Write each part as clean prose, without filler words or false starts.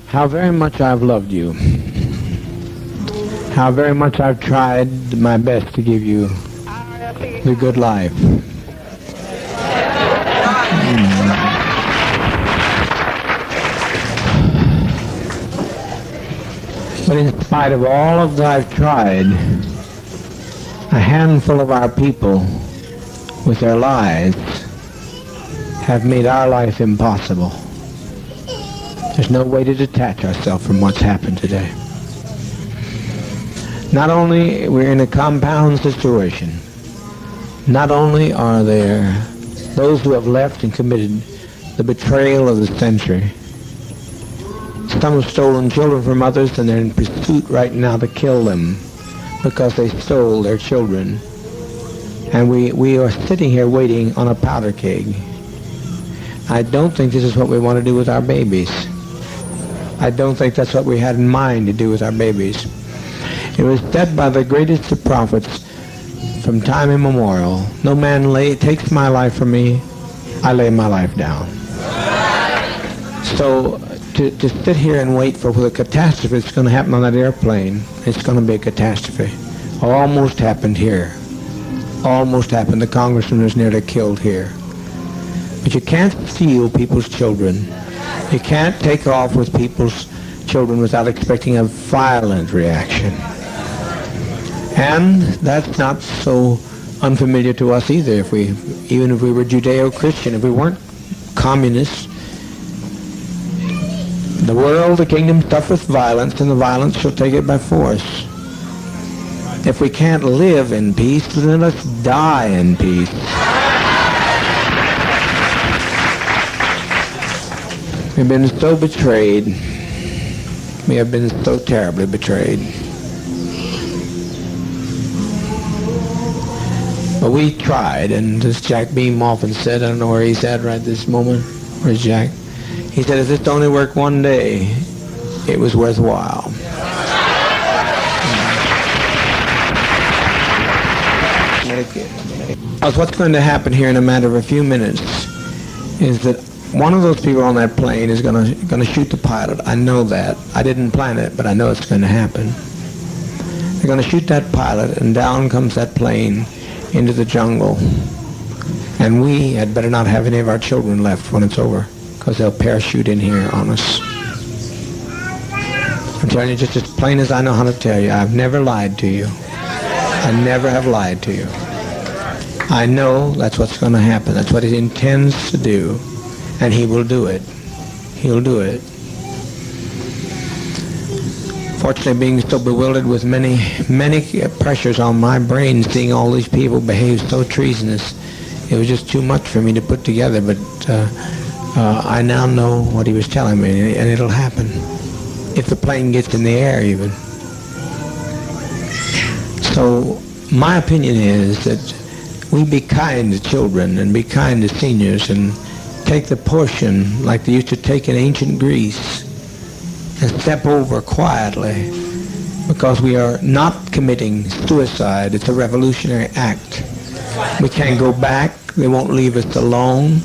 how very much I've loved you, how very much I've tried my best to give you the good life. But in spite of all of that I've tried, a handful of our people with their lies have made our life impossible. There's no way to detach ourselves from what's happened today. Not only we're in a compound situation, not only are there those who have left and committed the betrayal of the century, some have stolen children from others and they're in pursuit right now to kill them because they stole their children. And we are sitting here waiting on a powder keg. I don't think this is what we want to do with our babies. I don't think that's what we had in mind to do with our babies. It was said by the greatest of prophets from time immemorial, no man takes my life from me, I lay my life down. So to sit here and wait for the catastrophe that's going to happen on that airplane, it's going to be a catastrophe. Almost happened here. Almost happened. The congressman was nearly killed here. But you can't steal people's children. You can't take off with people's children without expecting a violent reaction. And that's not so unfamiliar to us either. Even if we were Judeo-Christian, if we weren't communists, the world, the kingdom suffereth violence, and the violence shall take it by force. If we can't live in peace, then let's die in peace. We've been so betrayed. We have been so terribly betrayed. But we tried, and as Jack Beam often said, I don't know where he's at right this moment. Where's Jack? He said, if this only worked one day, it was worthwhile. What's going to happen here in a matter of a few minutes is that one of those people on that plane is going to shoot the pilot. I know that. I didn't plan it, but I know it's going to happen. They're going to shoot that pilot, and down comes that plane into the jungle. And we had better not have any of our children left when it's over, because they'll parachute in here on us. I'm telling you just as plain as I know how to tell you, I've never lied to you. I never have lied to you. I know that's what's going to happen. That's what he intends to do. And he will do it. He'll do it. Fortunately, being so bewildered with many pressures on my brain, seeing all these people behave so treasonous, it was just too much for me to put together. But I now know what he was telling me, and it'll happen. If the plane gets in the air, even. So my opinion is that we be kind to children and be kind to seniors and take the portion like they used to take in ancient Greece and step over quietly, because we are not committing suicide. It's a revolutionary act. We can't go back. They won't leave us alone.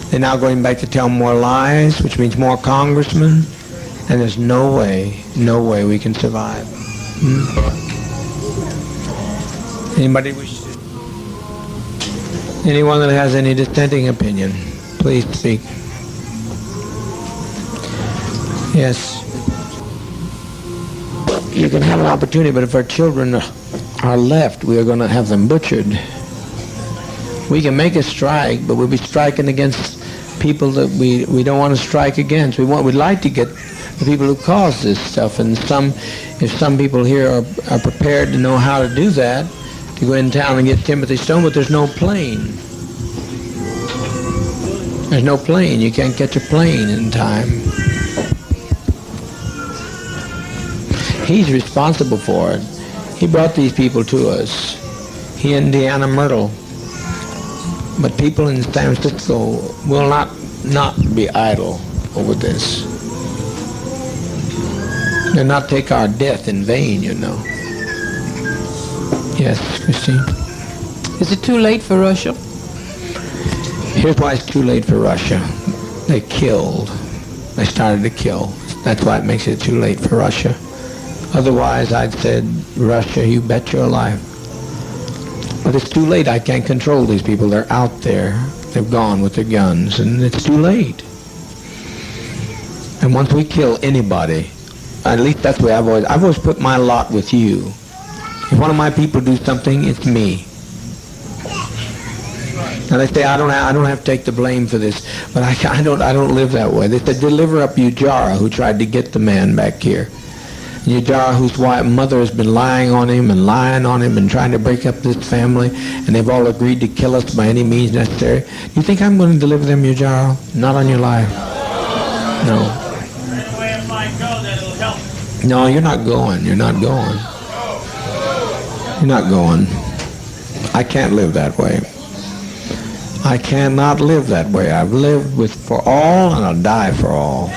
They're now going back to tell more lies, which means more congressmen, and there's no way we can survive. Anybody wish to? Anyone that has any dissenting opinion, please speak. Yes. You can have an opportunity, but if our children are left, we are going to have them butchered. We can make a strike, but we'll be striking against people that we don't want to strike against. We'd like to get the people who caused this stuff, and if some people here are prepared to know how to do that, to go in town and get Timothy Stone, but there's no plane. There's no plane. You can't catch a plane in time. He's responsible for it. He brought these people to us. He and Deanna Myrtle. But people in San Francisco will not be idle over this. They'll not take our death in vain, you know. Yes, Christine? Is it too late for Russia? Here's why it's too late for Russia. They killed. They started to kill. It's That's why it makes it too late for Russia. Otherwise, I'd said, Russia, you bet your life. But it's too late. I can't control these people. They're out there. They've gone with their guns, and it's too late. And once we kill anybody, at least that's the way I've always put my lot with you. If one of my people do something, it's me. Now they say I don't have to take the blame for this, but I don't live that way. They said deliver up Ujara, who tried to get the man back here. Ujara, whose mother has been lying on him and trying to break up this family, and they've all agreed to kill us by any means necessary. You think I'm going to deliver them, Ujara? Not on your life. No. No, you're not going. You're not going. You're not going. I can't live that way. I cannot live that way. I've lived for all, and I'll die for all.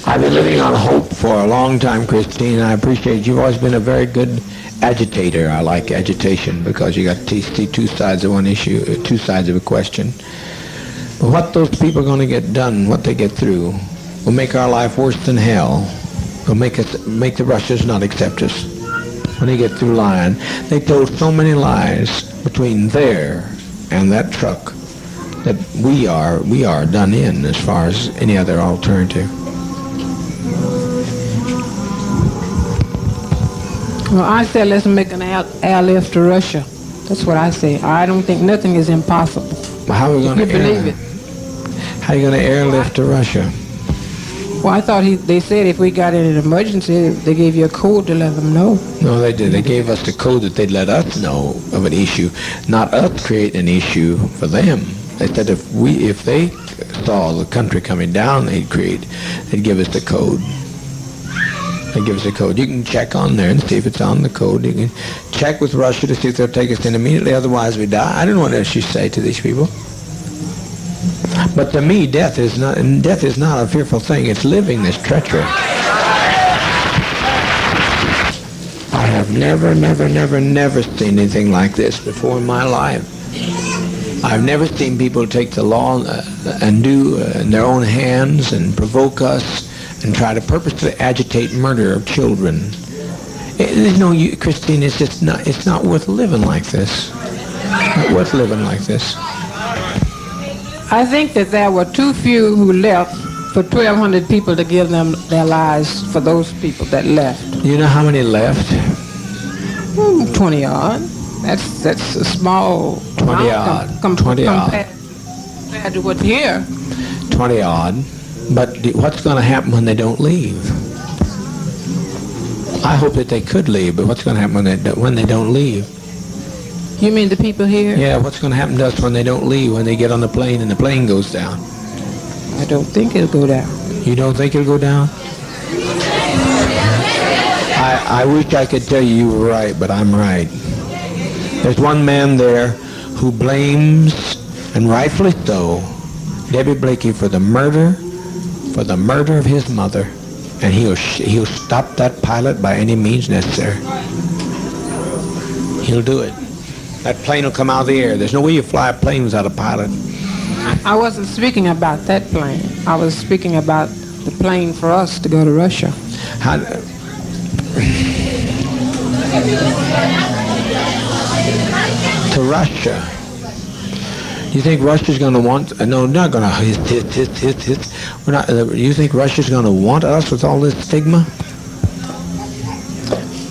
I've been living on hope for a long time, Christine, and I appreciate you've always been a very good agitator. I like agitation because you got to see two sides of one issue, two sides of a question. But what those people are going to get done, what they get through, will make our life worse than hell. Will make the Russians not accept us when they get through lying. They told so many lies between there and that truck that we are done in as far as any other alternative. Well, I said let's make an airlift to Russia. That's what I say. I don't think nothing is impossible. Well, how are we going to believe it? How are you going to airlift to Russia? Well, I thought they said if we got in an emergency, they gave you a code to let them know. No, they did. They gave us the code that they'd let us know of an issue, not us create an issue for them. They said if they saw the country coming down, they'd give us the code. They give us a code. You can check on there and see if it's on the code. You can check with Russia to see if they'll take us in immediately. Otherwise, we die. I don't know what else you say to these people. But to me, death is not a fearful thing. It's living this treachery. I have never seen anything like this before in my life. I've never seen people take the law and do in their own hands and provoke us and try to purposely agitate murder of children. There's no, Christine, it's not worth living like this. Not worth living like this. I think that there were too few who left for 1,200 people to give them their lives for those people that left. You know how many left? 20 odd. That's a small 20 odd. Compared to what's here. 20 odd. But what's going to happen when they don't leave? I hope that they could leave, but what's going to happen when they don't leave? You mean the people here? Yeah, what's going to happen to us when they don't leave, when they get on the plane and the plane goes down? I don't think it'll go down. You don't think it'll go down? I wish I could tell you were right, but I'm right. There's one man there who blames, and rightfully so, Debbie Blakey for the murder of his mother, and he'll stop that pilot by any means necessary. He'll do it. That plane will come out of the air. There's no way you fly a plane without a pilot. I wasn't speaking about that plane. I was speaking about the plane for us to go to Russia. To Russia. You think Russia's going to want? No, not going to. We're not. You think Russia's going to want us with all this stigma?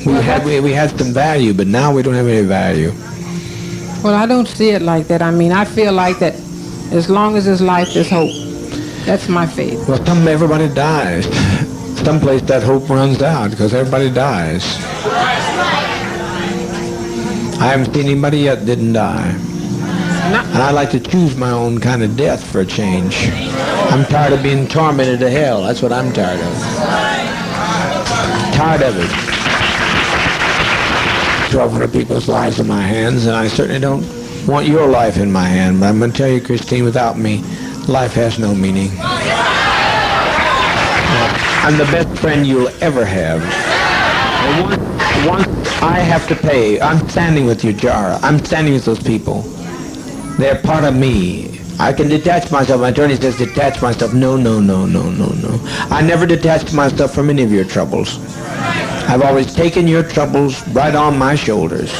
We had some value, but now we don't have any value. Well, I don't see it like that. I mean, I feel like that as long as there's life, there's hope. That's my faith. Well, everybody dies. Someplace that hope runs out because everybody dies. I haven't seen anybody yet that didn't die. And I like to choose my own kind of death for a change. I'm tired of being tormented to hell. That's what I'm tired of. Tired of it. 1,200 people's lives in my hands, and I certainly don't want your life in my hand. But I'm going to tell you, Christine, without me, life has no meaning. I'm the best friend you'll ever have. And once I have to pay, I'm standing with you, Jara. I'm standing with those people. They're part of me. I can detach myself. My attorney says detach myself. No, no, no, no, no, no. I never detached myself from any of your troubles. I've always taken your troubles right on my shoulders.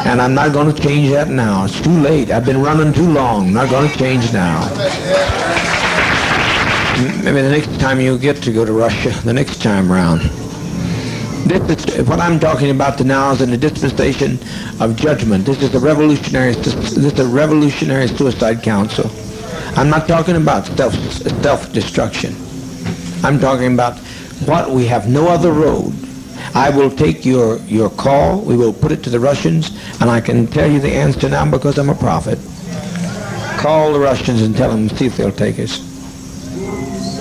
And I'm not going to change that now. It's too late. I've been running too long. Not going to change now. Maybe the next time you get to go to Russia, the next time around. This is what I'm talking about now is in the dispensation of judgment. This is a revolutionary suicide council. I'm not talking about self-destruction. I'm talking about what we have no other road. I will take your call. We will put it to the Russians, and I can tell you the answer now because I'm a prophet. Call the Russians and tell them, see if they'll take us.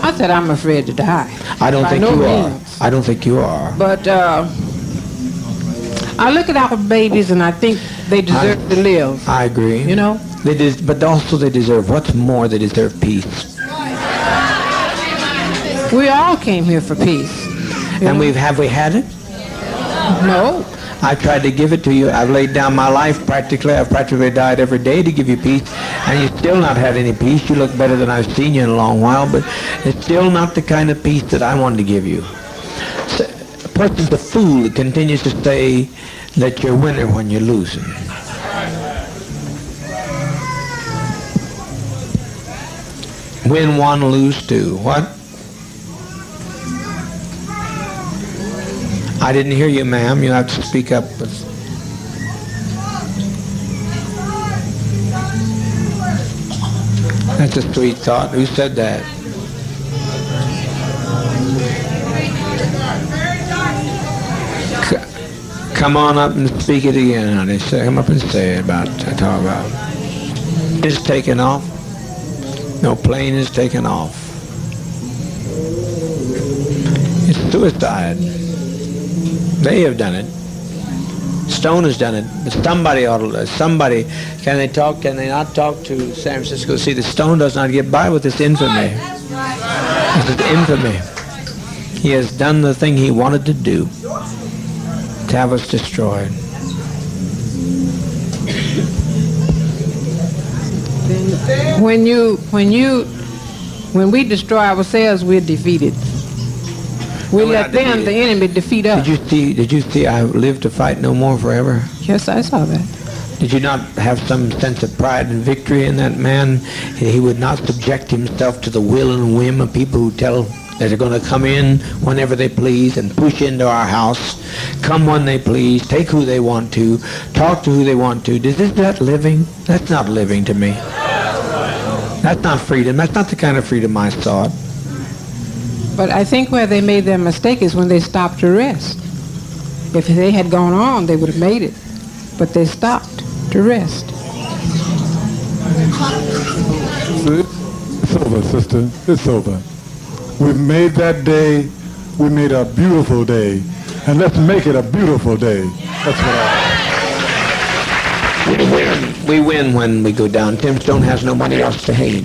I said I'm afraid to die. I don't think you are. I don't think you are. But I look at our babies and I think they deserve to live. I agree. You know? But also they deserve, what's more, they deserve peace. We all came here for peace. And have we had it? No. I tried to give it to you. I've laid down my life practically. I've practically died every day to give you peace. And you've still not had any peace. You look better than I've seen you in a long while, but it's still not the kind of peace that I wanted to give you. So, a person's a fool that continues to say that you're a winner when you're losing. Win one, lose two. What? I didn't hear you, ma'am. You have to speak up. That's a sweet thought. Who said that? Come on up and speak it again, honey. Come up and say it talk about. It's taken off. No plane is taken off. It's suicide. They have done it. Stone has done it. But somebody, can they not talk to San Francisco? See, the Stone does not get by with this infamy. This is infamy. He has done the thing he wanted to do, to have us destroyed. When we destroy ourselves, we're defeated. We let them, the enemy, defeat us. Did you see I live to fight no more forever? Yes, I saw that. Did you not have some sense of pride and victory in that man? He would not subject himself to the will and whim of people who tell that they're going to come in whenever they please and push into our house, come when they please, take who they want to, talk to who they want to. Is that living? That's not living to me. That's not freedom. That's not the kind of freedom I sought. But I think where they made their mistake is when they stopped to rest. If they had gone on, they would have made it. But they stopped to rest. It's over, sister. It's over. We've made that day. We made a beautiful day. And let's make it a beautiful day. That's what We win when we go down. Tim Stone has nobody else to hate.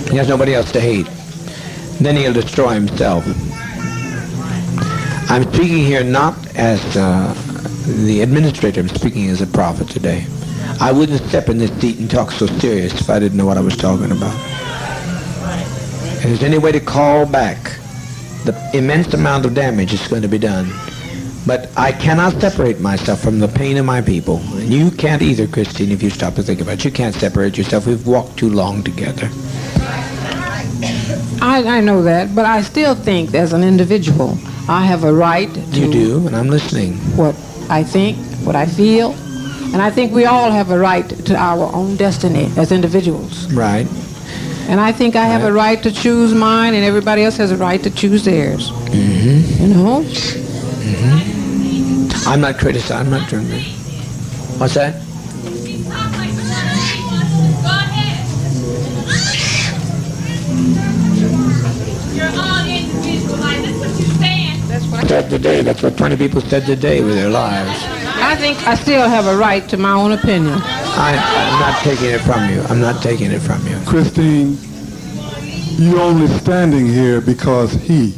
He has nobody else to hate. Then he'll destroy himself. I'm speaking here not as the administrator. I'm speaking as a prophet today. I wouldn't step in this seat and talk so serious if I didn't know what I was talking about. If there's any way to call back the immense amount of damage that's going to be done. But I cannot separate myself from the pain of my people. And you can't either, Christine, if you stop to think about it. You can't separate yourself. We've walked too long together. I know that, but I still think as an individual, I have a right to... You do, and I'm listening. What I think, what I feel, and I think we all have a right to our own destiny as individuals. Right. And I think I have a right to choose mine, and everybody else has a right to choose theirs. Mm-hmm. You know? Mm-hmm. I'm not criticizing. I'm not doing that. What's that? That's what I said today. That's what 20 people said today with their lives. I think I still have a right to my own opinion. I'm not taking it from you. I'm not taking it from you. Christine, you're only standing here because he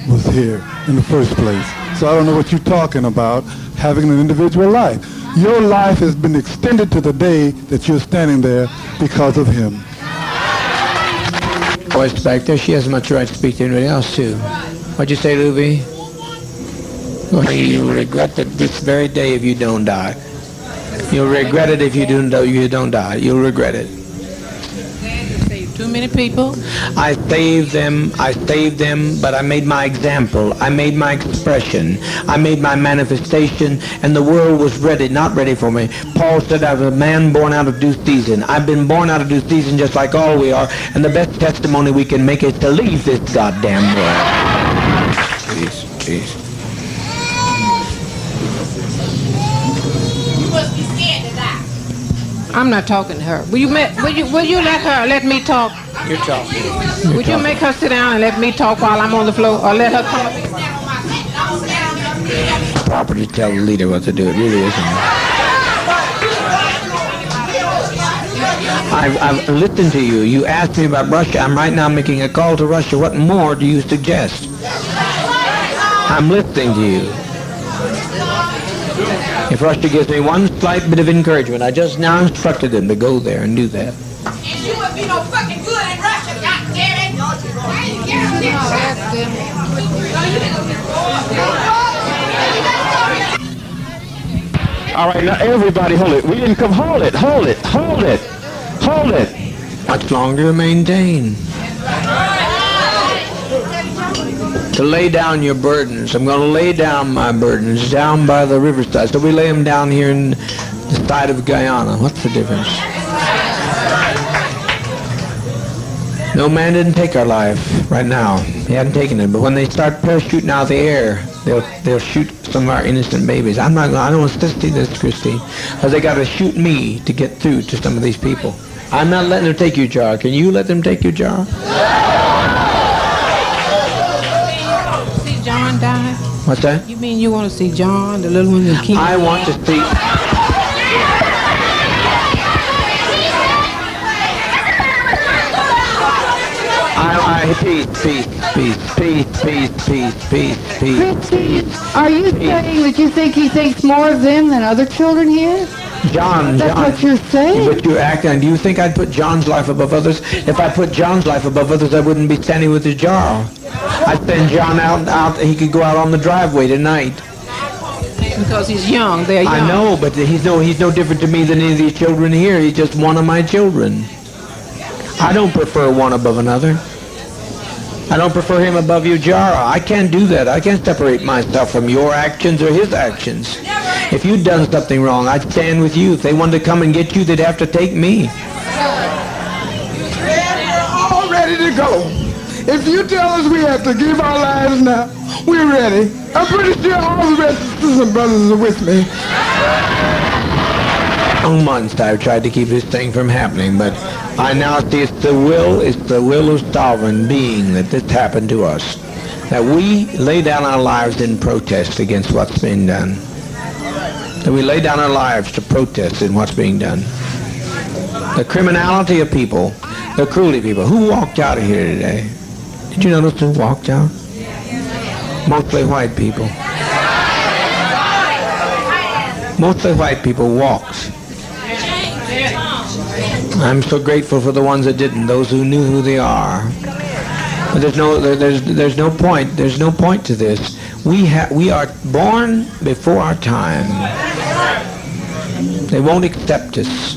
was here in the first place. So I don't know what you're talking about, having an individual life. Your life has been extended to the day that you're standing there because of him. Voice back there, she has much right to speak to anybody else too. What'd you say, Luby? Well, you'll regret it this very day if you don't die. You'll regret it if you don't die. You'll regret it. Too many people. I saved them, but I made my example. I made my expression. I made my manifestation, and the world was not ready for me. Paul said I was a man born out of due season. I've been born out of due season just like all we are, and the best testimony we can make is to leave this goddamn world. Jeez. You must be scared to die. I'm not talking to her. Will you let me talk? You're talking. Would you make her sit down and let me talk while I'm on the floor, or let her come up? Proper to tell the leader what to do. It really isn't. I've listened to you. You asked me about Russia. I'm right now making a call to Russia. What more do you suggest? I'm listening to you. If Russia gives me one slight bit of encouragement, I just now instructed them to go there and do that. And you would be no fucking good in Russia, goddammit! All right, now everybody hold it. We didn't come. Hold it. Much longer to maintain. To lay down your burdens. I'm going to lay down my burdens down by the riverside. So we lay them down here in the side of Guyana. What's the difference? No man didn't take our life right now. He hadn't taken it. But when they start parachuting out of the air, they'll shoot some of our innocent babies. I don't want to see this, Christine. Because they got to shoot me to get through to some of these people. I'm not letting them take your jar. Can you let them take your jar? See John die? What's that? You mean you want to see John, the little one, the king? I want to see... Peace. Christine, are you saying that you think he thinks more of them than other children here? John. That's what you're saying? But you're acting. Do you think I'd put John's life above others? If I put John's life above others, I wouldn't be standing with his jar. I'd send John out. He could go out on the driveway tonight. Because he's young. They're young. I know, but he's no different to me than any of these children here. He's just one of my children. I don't prefer one above another. I don't prefer him above your jar. I can't do that. I can't separate myself from your actions or his actions. If you'd done something wrong, I'd stand with you. If they wanted to come and get you, they'd have to take me. We're all ready to go. If you tell us we have to give our lives now, we're ready. I'm pretty sure all the rest of the sisters and brothers are with me. Months I've tried to keep this thing from happening, but I now see it's the will of sovereign being that this happened to us. That we lay down our lives in protest against what's being done. That we lay down our lives to protest in what's being done. The criminality of people, the cruelty of people. Who walked out of here today? Did you notice who walked out? Mostly white people. Mostly white people walked. I'm so grateful for the ones that didn't, those who knew who they are. But there's no point to this. We are born before our time. They won't accept us.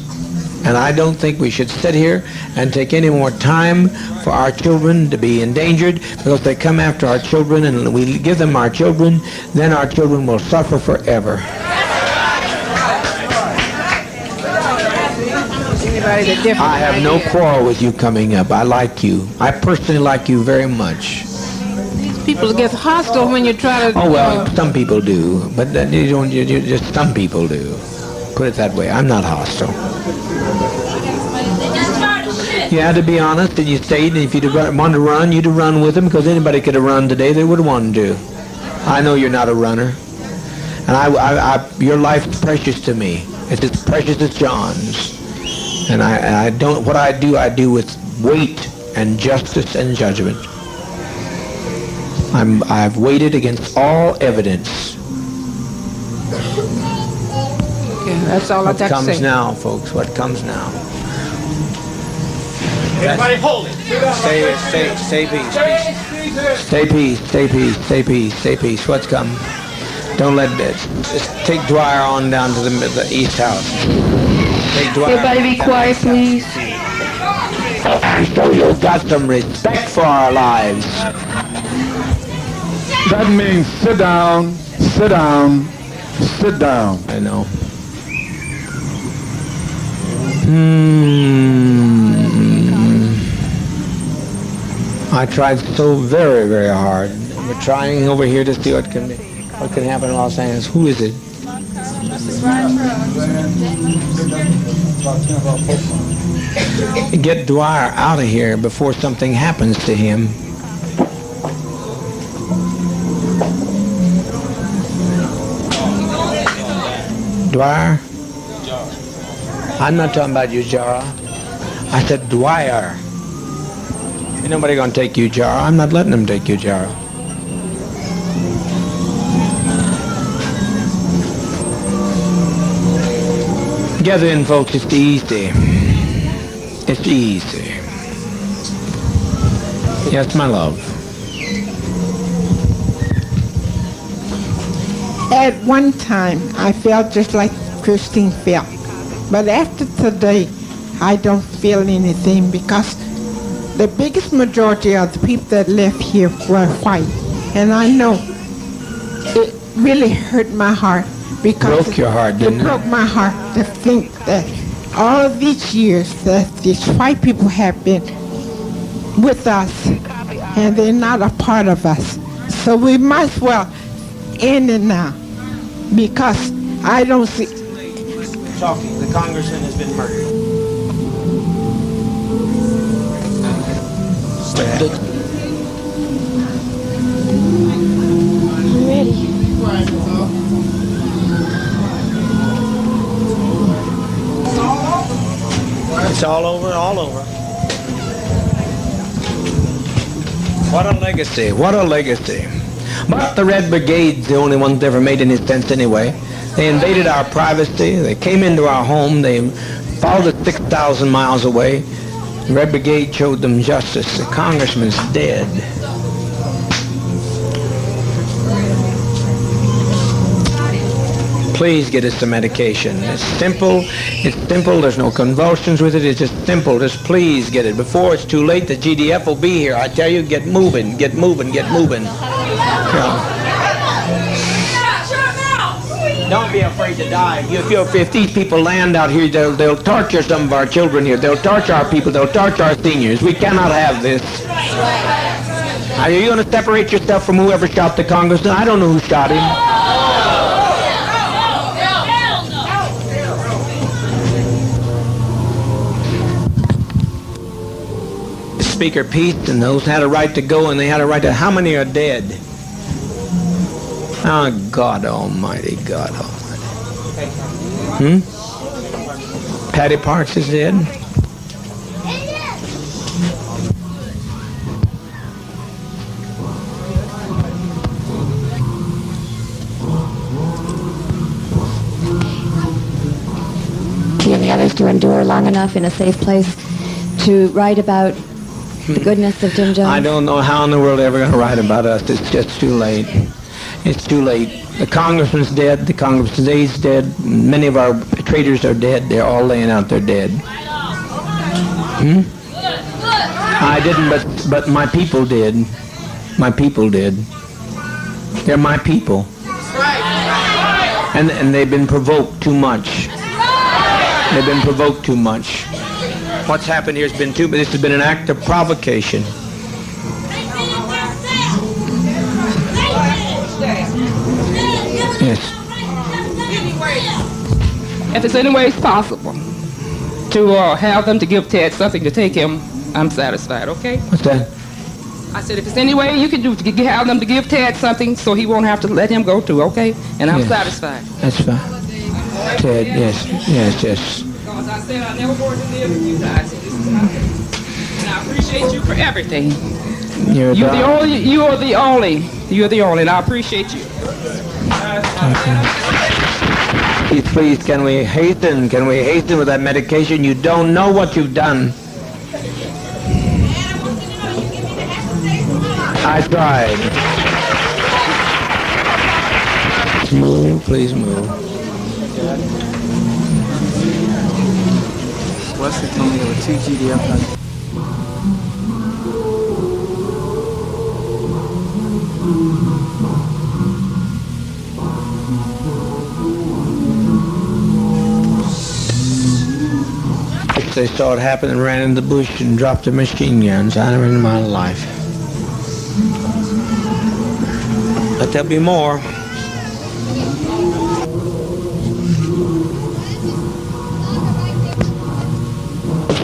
And I don't think we should sit here and take any more time for our children to be endangered, because they come after our children and we give them our children, then our children will suffer forever. I have no quarrel with you coming up. I like you. I personally like you very much. These people get hostile when you try to... Oh, well, some people do. But you just some people do. Put it that way. I'm not hostile. You had to be honest, and you stayed, and if you wanted to run, you'd have run with them, because anybody could have run today. They would have wanted to. I know you're not a runner. And your life's precious to me. It's as precious as John's. And I don't, what I do with weight and justice and judgment. I've weighted against all evidence. Okay. That's all I What got to comes say. now, folks? What comes now? Everybody hold it. Stay peace. Stay peace. Stay peace. Stay peace. Stay peace. What's come? Don't let it. Just take Dwyer on down to the East House. Take Dwyer. Everybody be quiet, please. So you've got some respect for our lives. That means sit down, sit down, sit down. I know. I tried so very, very hard. We're trying over here to see what can happen in Los Angeles. Who is it? Get Dwyer out of here before something happens to him. Dwyer? I'm not talking about you, Jara. I said Dwyer. Ain't nobody gonna take you, Jara. I'm not letting them take you, Jara. Gather in, folks. It's easy. It's easy. Yes, my love. At one time, I felt just like Christine felt. But after today, I don't feel anything because the biggest majority of the people that left here were white. And I know it really hurt my heart because Broke your heart, didn't it it? broke my heart to think that all of these years that these white people have been with us and they're not a part of us. So we might as well end it now because I don't see. Talking. The congressman has been murdered. It's all over, all over. What a legacy, what a legacy. But the Red Brigade's the only ones that ever made any sense anyway. They invaded our privacy, they came into our home, they followed us 6,000 miles away. The Red Brigade showed them justice. The congressman's dead. Please get us some medication. It's simple, there's no convulsions with it, it's just simple. Just please get it. Before it's too late, the GDF will be here. I tell you, get moving, get moving, get moving. Yeah. Don't be afraid to die. If these people land out here, they'll torture some of our children here. They'll torture our people. They'll torture our seniors. We cannot have this. Are you going to separate yourself from whoever shot the congressman? I don't know who shot him. Speaker Pete and those had a right to go, and they had a right to. How many are dead? Oh, God Almighty, God Almighty. Patty Parks is dead. And the others to endure long enough in a safe place to write about the goodness of Jim Jones? I don't know how in the world they're ever going to write about us. It's just too late. It's too late. The congressman's dead. The congressman's aide's dead. Many of our traitors are dead. They're all laying out there dead. I didn't, but my people did. My people did. They're my people. And they've been provoked too much. They've been provoked too much. What's happened here has been this has been an act of provocation. Yes. If it's any way possible to have them to give Ted something to take him, I'm satisfied, okay? What's that? I said, if it's any way you can do to have them to give Ted something so he won't have to let him go too, okay? And I'm satisfied. That's fine. Ted, yes. Because I said I never wanted to live with you guys. And I appreciate you for everything. You're the only, and I appreciate you. Okay. please, can we hasten? Can we hasten with that medication? You don't know what you've done. I tried. Move, please move. West Antonio, 2 GDF. They saw it happen and ran in the bush and dropped the machine guns. I never in my life. But there'll be more.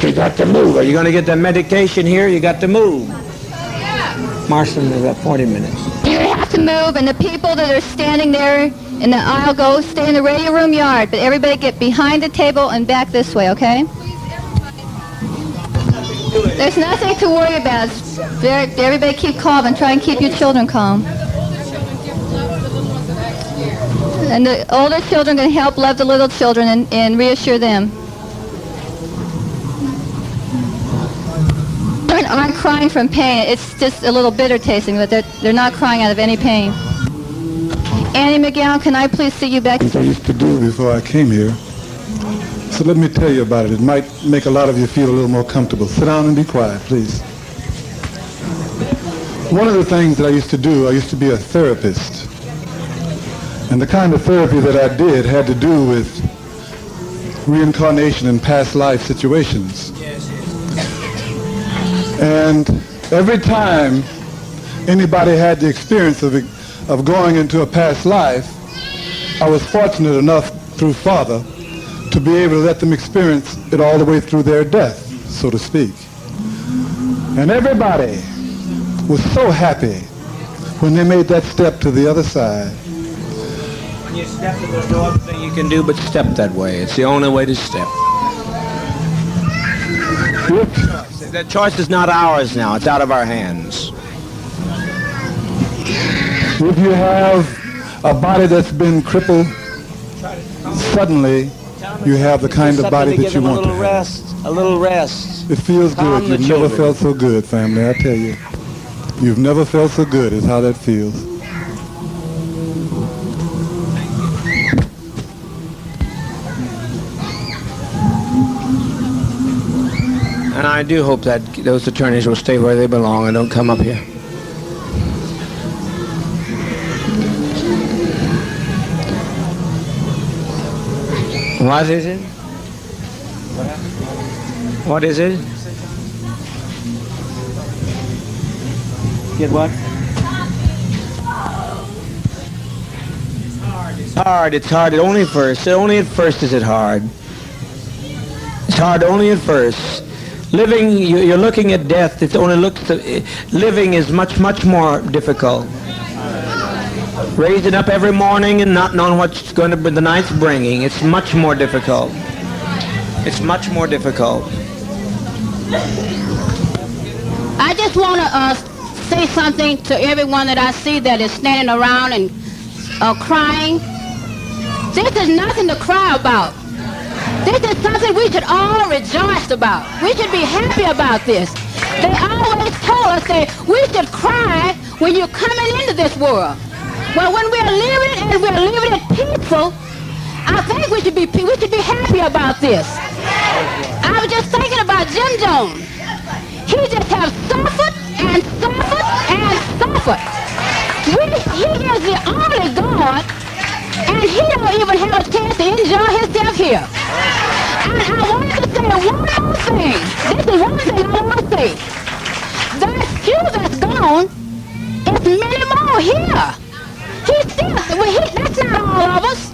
You got to move. Are you going to get the medication here? You got to move. Marston, there's about 40 minutes. You have to move, and the people that are standing there in the aisle go stay in the radio room yard, but everybody get behind the table and back this way, okay? There's nothing to worry about. Everybody keep calm and try and keep your children calm. And the older children can help love the little children and reassure them. Children aren't crying from pain. It's just a little bitter tasting, but they're not crying out of any pain. Annie McGowan, can I please see you back? I used to do before I came here. So let me tell you about it. It might make a lot of you feel a little more comfortable. Sit down and be quiet, please. One of the things that I used to do, I used to be a therapist. And the kind of therapy that I did had to do with reincarnation and past life situations. And every time anybody had the experience of going into a past life, I was fortunate enough through Father to be able to let them experience it all the way through their death, so to speak. And everybody was so happy when they made that step to the other side. When you step, there's no other thing you can do but step that way. It's the only way to step. The choice is not ours now. It's out of our hands. If you have a body that's been crippled, suddenly you have the kind of body that you want to have. A little rest. It feels good. You've never felt so good, family, I tell you. You've never felt so good is how that feels. And I do hope that those attorneys will stay where they belong and don't come up here. What is it? What is it? Get what? It's hard. It's hard. Only at first. Only at first is it hard. It's hard only at first. Living, you're looking at death. It only looks. Living is much, much more difficult. Raising up every morning and not knowing what's going to be the night's bringing. It's much more difficult. It's much more difficult. I just want to say something to everyone that I see that is standing around and crying. This is nothing to cry about. This is something we should all rejoice about. We should be happy about this. They always told us that we should cry when you're coming into this world. Well, when we're living and we're living it peaceful, I think we should be happy about this. I was just thinking about Jim Jones. He just has suffered and suffered and suffered. He is the only God, and he don't even have a chance to enjoy himself here. And I wanted to say one more thing. This is one thing I want to say. There's few that's gone. It's many more here. That's not all of us.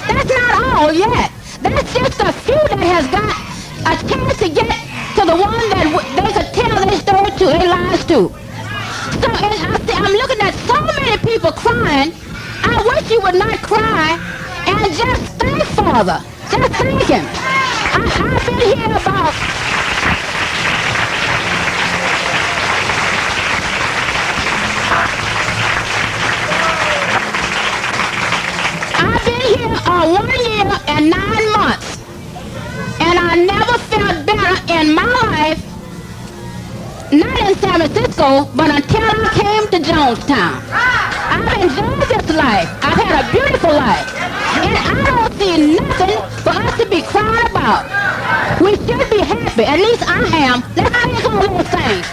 That's not all yet. That's just a few that has got a chance to get to the one that they could tell their story to, their lives to. So I'm looking at so many people crying. I wish you would not cry and just thank Father. Just thank him. I've been here about... I've been here 1 year and 9 months. And I never felt better in my life, not in San Francisco, but until I came to Jonestown. I've enjoyed this life. I've had a beautiful life. And I don't see nothing for us to be crying about. We should be happy. At least I am. Let's sing some little things.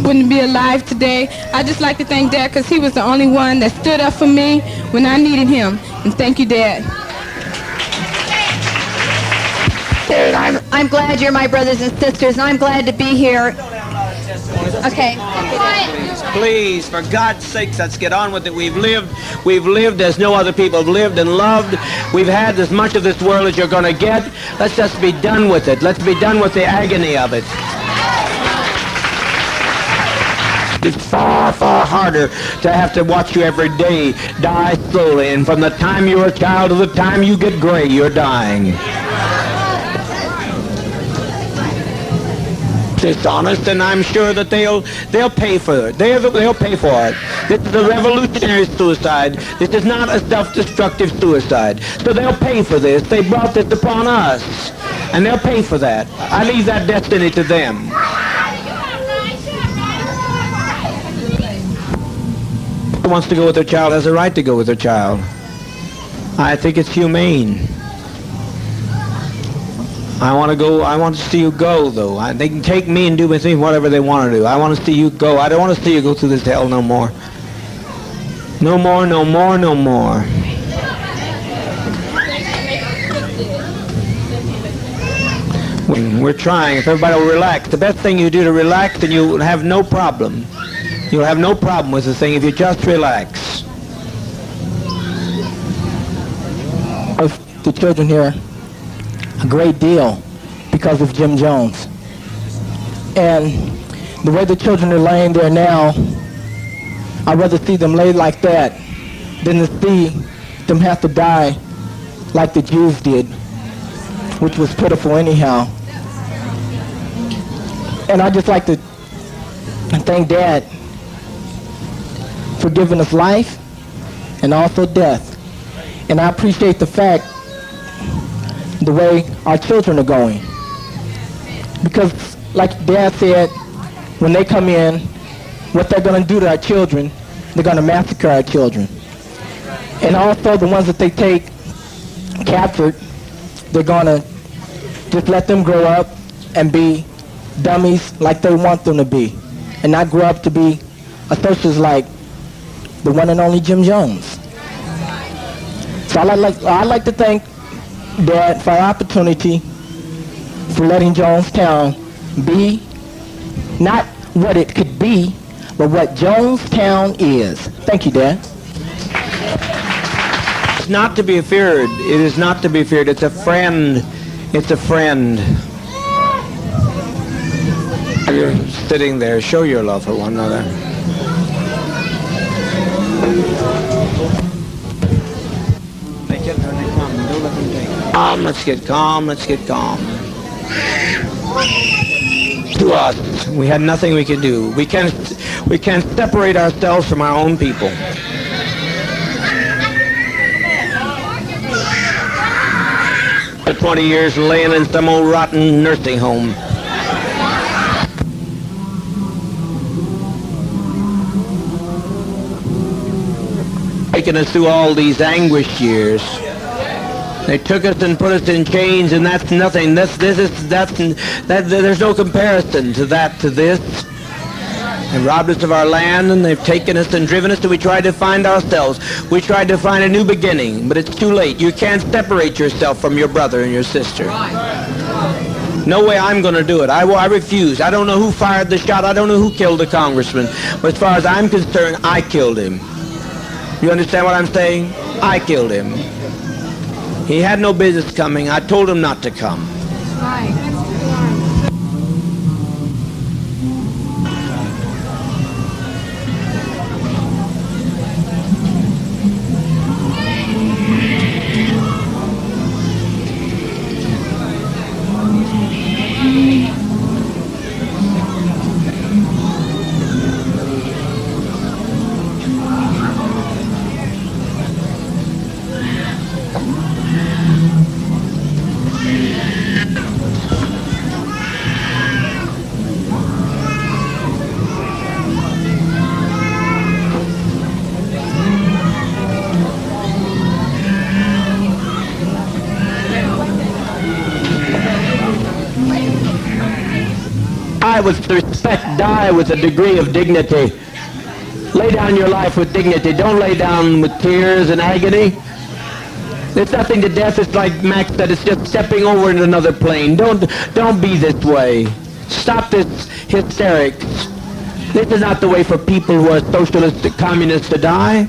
Wouldn't be alive today. I just like to thank Dad because he was the only one that stood up for me when I needed him. And thank you, Dad. I'm glad you're my brothers and sisters, and I'm glad to be here. Okay. Please, for God's sakes, let's get on with it. We've lived as no other people have lived and loved. We've had as much of this world as you're going to get. Let's just be done with it. Let's be done with the agony of it. It's far, far harder to have to watch you every day die slowly. And from the time you're a child to the time you get gray, you're dying. Dishonest, and I'm sure that they'll pay for it. They'll pay for it. This is a revolutionary suicide. This is not a self-destructive suicide. So they'll pay for this. They brought this upon us, and they'll pay for that. I leave that destiny to them. Who wants to go with their child has a right to go with their child. I think it's humane. I want to go. I want to see you go, though. They can take me and do with me whatever they want to do. I want to see you go. I don't want to see you go through this hell no more. No more, no more, no more. We're trying. If everybody will relax. The best thing you do to relax, then you'll have no problem. You'll have no problem with the thing if you just relax. Of the children here, a great deal because of Jim Jones. And the way the children are laying there now, I'd rather see them laid like that than to see them have to die like the Jews did, which was pitiful anyhow. And I'd just like to thank Dad for giving us life and also death. And I appreciate the fact the way our children are going. Because like Dad said, when they come in, what they're going to do to our children, they're going to massacre our children. And also the ones that they take captured, they're going to just let them grow up and be dummies like they want them to be, and not grow up to be associates like the one and only Jim Jones. So I'd like to thank Dad for our opportunity for letting Jonestown be not what it could be, but what Jonestown is. Thank you, Dad. It's not to be feared. It is not to be feared. It's a friend. It's a friend. You're sitting there. Show your love for one another. Let's get calm. Let's get calm. To us, we had nothing we could do. We can't separate ourselves from our own people. For 20 years laying in some old rotten nursing home. Taking us through all these anguish years. They took us and put us in chains, and that's nothing. There's no comparison to that, to this. They robbed us of our land, and they've taken us and driven us till we tried to find ourselves. We tried to find a new beginning, but it's too late. You can't separate yourself from your brother and your sister. No way I'm going to do it. I refuse. I don't know who fired the shot. I don't know who killed the congressman. But as far as I'm concerned, I killed him. You understand what I'm saying? I killed him. He had no business coming. I told him not to come. Die with respect. Die with a degree of dignity. Lay down your life with dignity. Don't lay down with tears and agony. There's nothing to death. It's like Max said, it's just stepping over into another plane. Don't be this way. Stop this hysterics. This is not the way for people who are socialist, communists to die.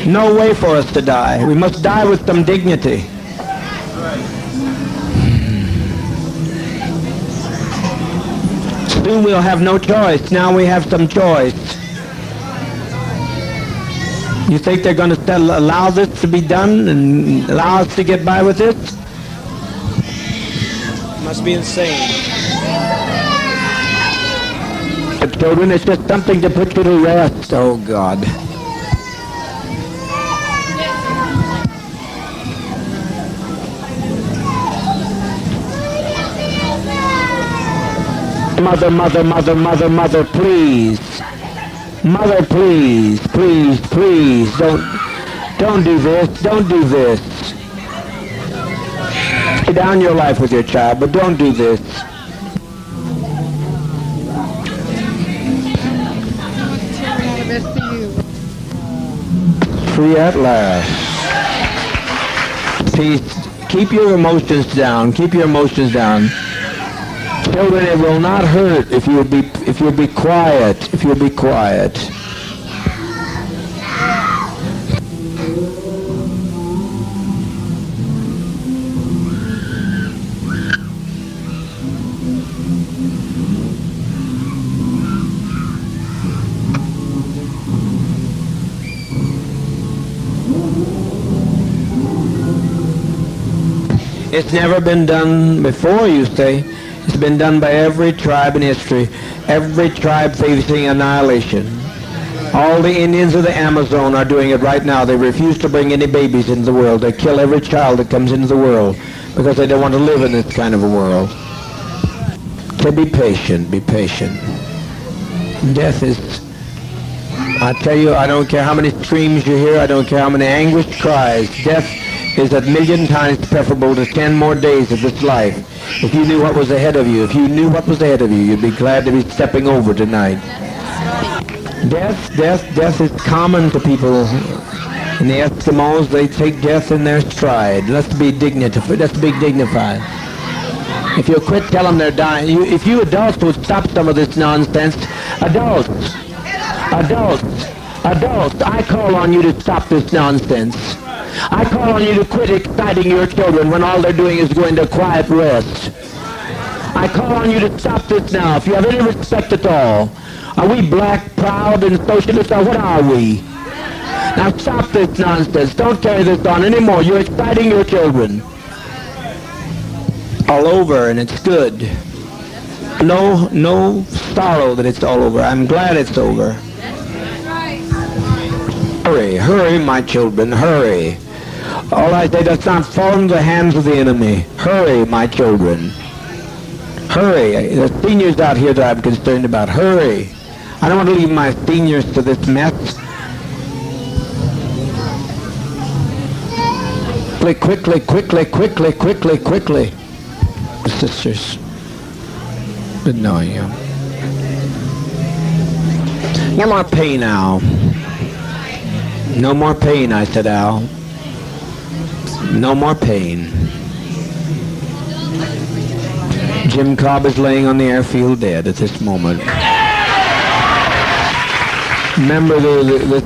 No way for us to die. We must die with some dignity. Soon we'll have no choice. Now we have some choice. You think they're going to allow this to be done and allow us to get by with this? Must be insane. Children, it's just something to put you to rest. Oh, God. Mother, mother, mother, mother, mother, please. Mother, please, please, please, don't do this, don't do this. Lay down your life with your child, but don't do this. Free at last. Peace. Keep your emotions down. Keep your emotions down. Children, it will not hurt if you'll be quiet. If you'll be quiet. It's never been done before, you say. It's been done by every tribe in history. Every tribe facing annihilation. All the Indians of the Amazon are doing it right now. They refuse to bring any babies into the world. They kill every child that comes into the world because they don't want to live in this kind of a world. So be patient, be patient. Death is, I tell you, I don't care how many screams you hear, I don't care how many anguished cries. Death is a million times preferable to 10 more days of this life. If you knew what was ahead of you, if you knew what was ahead of you, you'd be glad to be stepping over tonight. Death is common to people. In the Eskimos, they take death in their stride. Let's be dignified. Let's be dignified. If you'll quit telling them they're dying, if you adults would stop some of this nonsense, adults, I call on you to stop this nonsense. I call on you to quit exciting your children when all they're doing is going to quiet rest. I call on you to stop this now. If you have any respect at all, are we black, proud, and socialist, or what are we? Now stop this nonsense. Don't carry this on anymore. You're exciting your children. All over, and it's good. No sorrow that it's all over. I'm glad it's over. Hurry, hurry, my children, hurry. All I say, does not fall into the hands of the enemy. Hurry, my children. Hurry. The seniors out here that I'm concerned about. Hurry. I don't want to leave my seniors to this mess. Quickly, quickly, quickly, quickly, quickly. Sisters, good knowing you. No more pain, Al. No more pain, I said, Al. No more pain. Jim Cobb is laying on the airfield dead at this moment. Remember the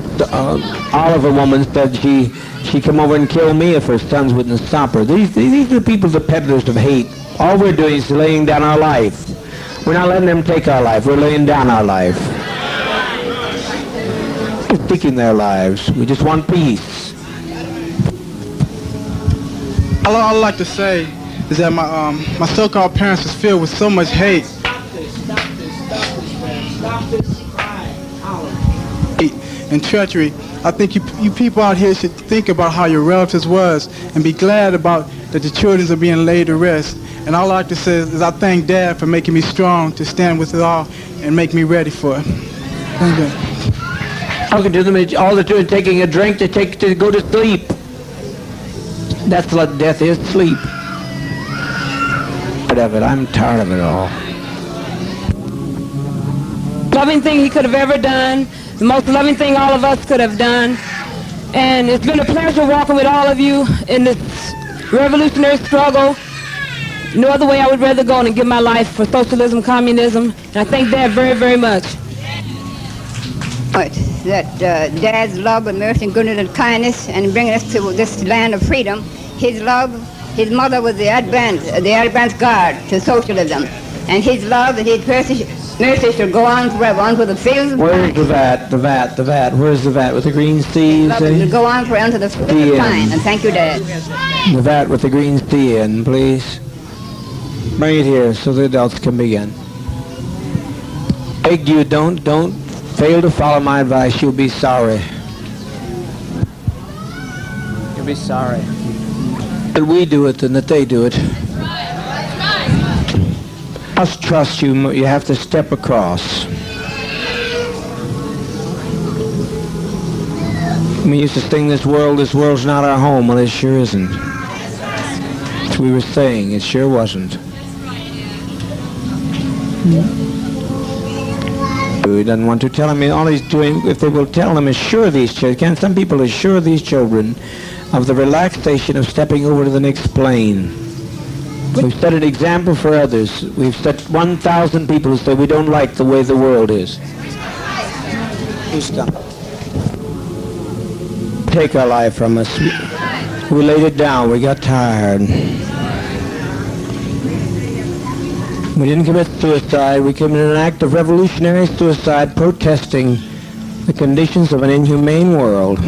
Oliver woman said she'd come over and kill me if her sons wouldn't stop her. These are the people, the peddlers of hate. All we're doing is laying down our life. We're not letting them take our life. We're laying down our life. We're taking their lives. We just want peace. All I'd like to say is that my so-called parents was filled with so much hate. And treachery. I think you people out here should think about how your relatives was and be glad about that the children are being laid to rest. And all I like to say is I thank Dad for making me strong to stand with it all and make me ready for it. Thank you. Talking to them, all they're doing is taking a drink to go to sleep. That's what death is, sleep. tired of it. I'm tired of it all. Loving thing he could have ever done, the most loving thing all of us could have done. And it's been a pleasure walking with all of you in this revolutionary struggle. No other way I would rather go than give my life for socialism, communism. And I thank Dad very, very much. That Dad's love and mercy and goodness and kindness and bringing us to this land of freedom. His love, his mother was the advance guard to socialism. And his love and his mercy should go on forever, on to the fields. Where's the vat? Where's the vat with the green C? Love should go on forever to the fields of time. And thank you, Dad. The vat with the green C in, please. Bring it here so the adults can begin. Beg you, don't fail to follow my advice. You'll be sorry. You'll be sorry. That we do it than that they do it. Must trust you. You have to step across. We used to sing this world's not our home. Well, it sure isn't. As we were saying, it sure wasn't. He doesn't want to tell him. All he's doing, if they will tell him, assure these children. Some people assure these children of the relaxation of stepping over to the next plane. We've set an example for others. We've set 1,000 people who say we don't like the way the world is. Take our life from us. We laid it down. We got tired. We didn't commit suicide. We committed an act of revolutionary suicide protesting the conditions of an inhumane world.